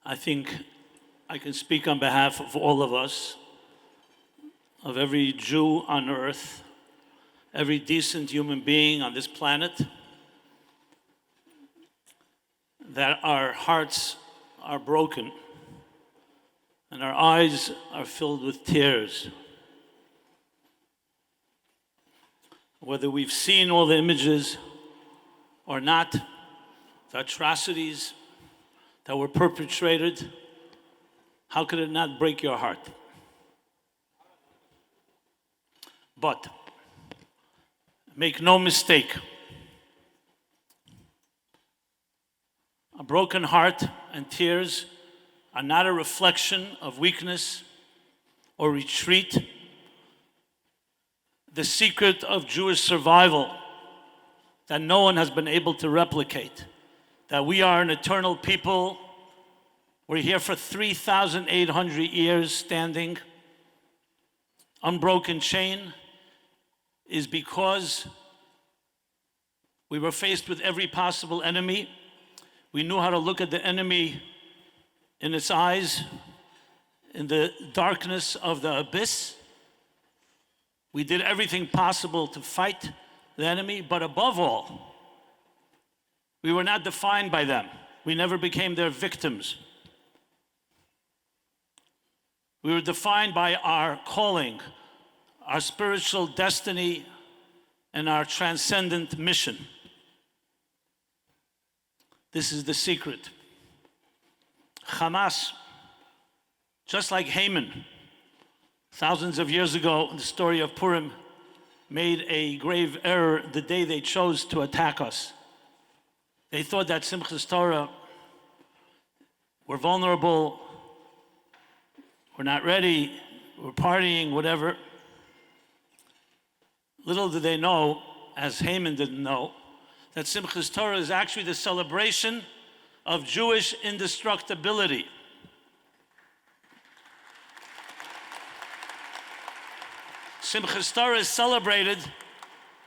I think I can speak on behalf of all of us, of every Jew on earth, every decent human being on this planet, that our hearts are broken and our eyes are filled with tears. Whether we've seen all the images or not, the atrocities that were perpetrated, how could it not break your heart? But make no mistake, a broken heart and tears are not a reflection of weakness or retreat. The secret of Jewish survival that no one has been able to replicate, that we are an eternal people. We're here for 3,800 years standing, unbroken chain, is because we were faced with every possible enemy. We knew how to look at the enemy in its eyes, in the darkness of the abyss. We did everything possible to fight the enemy, but above all, we were not defined by them. We never became their victims. We were defined by our calling, our spiritual destiny, and our transcendent mission. This is the secret. Hamas, just like Haman, thousands of years ago, in the story of Purim, made a grave error the day they chose to attack us. They thought that Simchas Torah, we're vulnerable, we're not ready, we're partying, whatever. Little did they know, as Haman didn't know, that Simchas Torah is actually the celebration of Jewish indestructibility. Simchas Torah is celebrated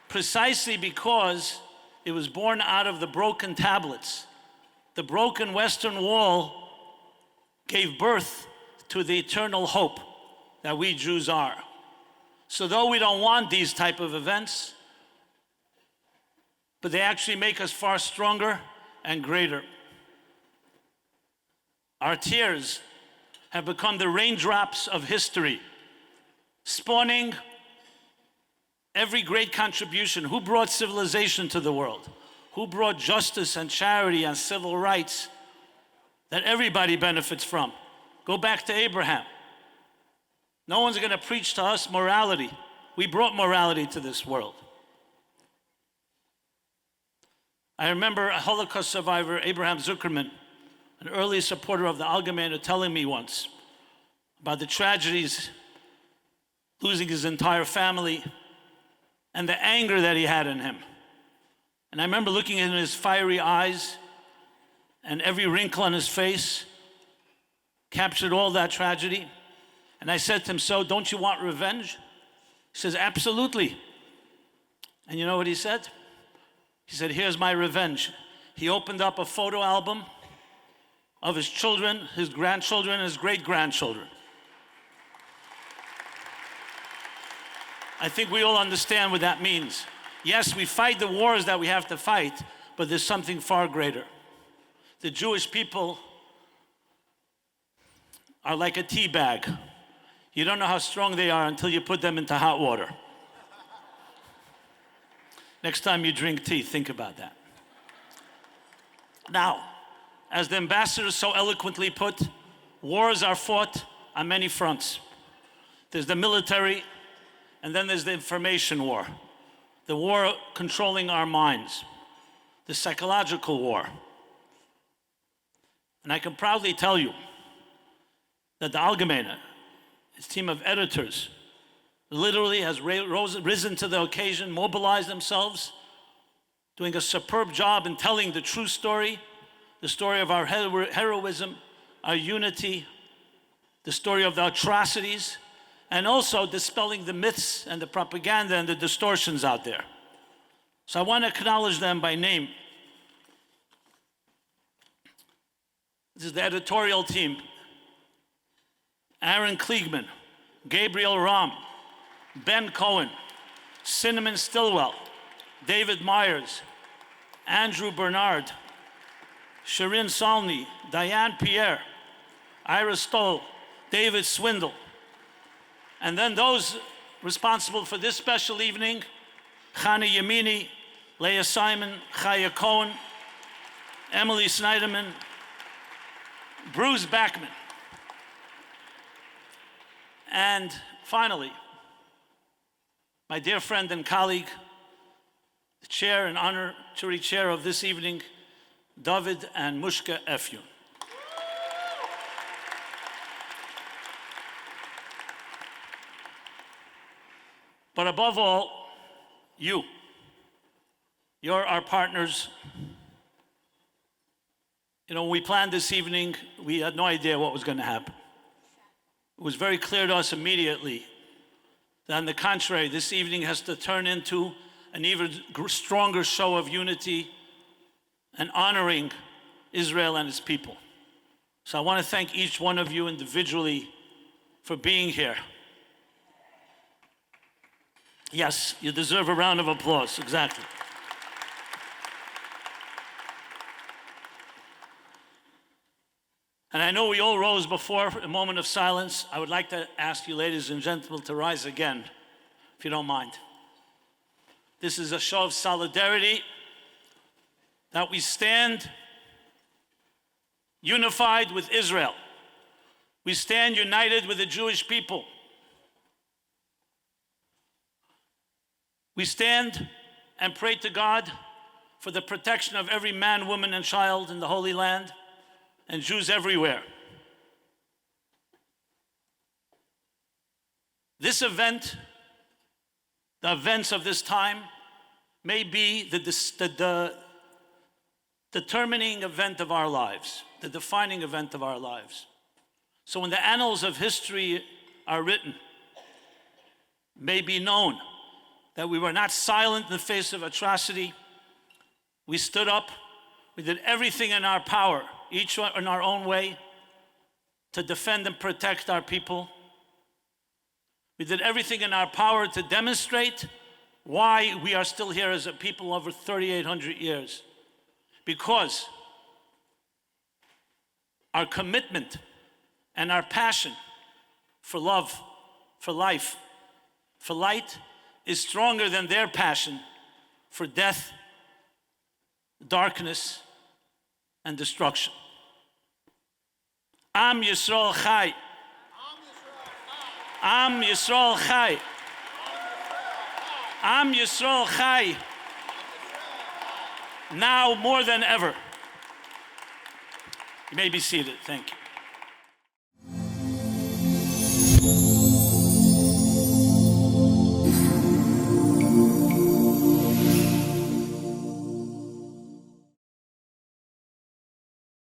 precisely because it was born out of the broken tablets. The broken Western Wall gave birth to the eternal hope that we Jews are. So though we don't want these type of events, but they actually make us far stronger and greater. Our tears have become the raindrops of history, spawning every great contribution. Who brought civilization to the world? Who brought justice and charity and civil rights that everybody benefits from? Go back to Abraham. No one's going to preach to us morality. We brought morality to this world. I remember a Holocaust survivor, Abraham Zuckerman, an early supporter of the Algemeiner, telling me once about the tragedies, losing his entire family, and the anger that he had in him. And I remember looking in his fiery eyes, and every wrinkle on his face captured all that tragedy. And I said to him, "So, don't you want revenge?" He says, "Absolutely." And you know what he said? He said, "Here's my revenge." He opened up a photo album of his children, his grandchildren, and his great-grandchildren. I think we all understand what that means. Yes, we fight the wars that we have to fight, but there's something far greater. The Jewish people are like a tea bag. You don't know how strong they are until you put them into hot water. Next time you drink tea, think about that. Now, as the ambassador so eloquently put, wars are fought on many fronts. There's the military, and then there's the information war, the war controlling our minds, the psychological war. And I can proudly tell you that the Algemeiner, its team of editors, literally has risen to the occasion, mobilized themselves, doing a superb job in telling the true story, the story of our heroism, our unity, the story of the atrocities, and also dispelling the myths and the propaganda and the distortions out there. So I want to acknowledge them by name. This is the editorial team. Aaron Kliegman, Gabriel Ram, Ben Cohen, Cinnamon Stillwell, David Myers, Andrew Bernard, Shirin Salni, Diane Pierre, Ira Stoll, David Swindle. And then those responsible for this special evening, Chana Yamini, Leah Simon, Chaya Cohen, Emily Snyderman, Bruce Backman. And finally, my dear friend and colleague, the chair and honorary chair of this evening, David and Mushka Efyun. But above all, you're our partners. You know, when we planned this evening, we had no idea what was going to happen. It was very clear to us immediately that, on the contrary, this evening has to turn into an even stronger show of unity and honoring Israel and its people. So I want to thank each one of you individually for being here. Yes, you deserve a round of applause, exactly. And I know we all rose before a moment of silence. I would like to ask you, ladies and gentlemen, to rise again, if you don't mind. This is a show of solidarity, that we stand unified with Israel. We stand united with the Jewish people. We stand and pray to God for the protection of every man, woman, and child in the Holy Land, and Jews everywhere. This event, the events of this time, may be the determining event of our lives, the defining event of our lives. So when the annals of history are written, may be known that we were not silent in the face of atrocity. We stood up, we did everything in our power, each in our own way, to defend and protect our people. We did everything in our power to demonstrate why we are still here as a people over 3,800 years. Because our commitment and our passion for love, for life, for light is stronger than their passion for death, darkness, and destruction. Am Yisrael Chai. Am Yisrael Chai. Am Yisrael Chai. Now more than ever. You may be seated. Thank you.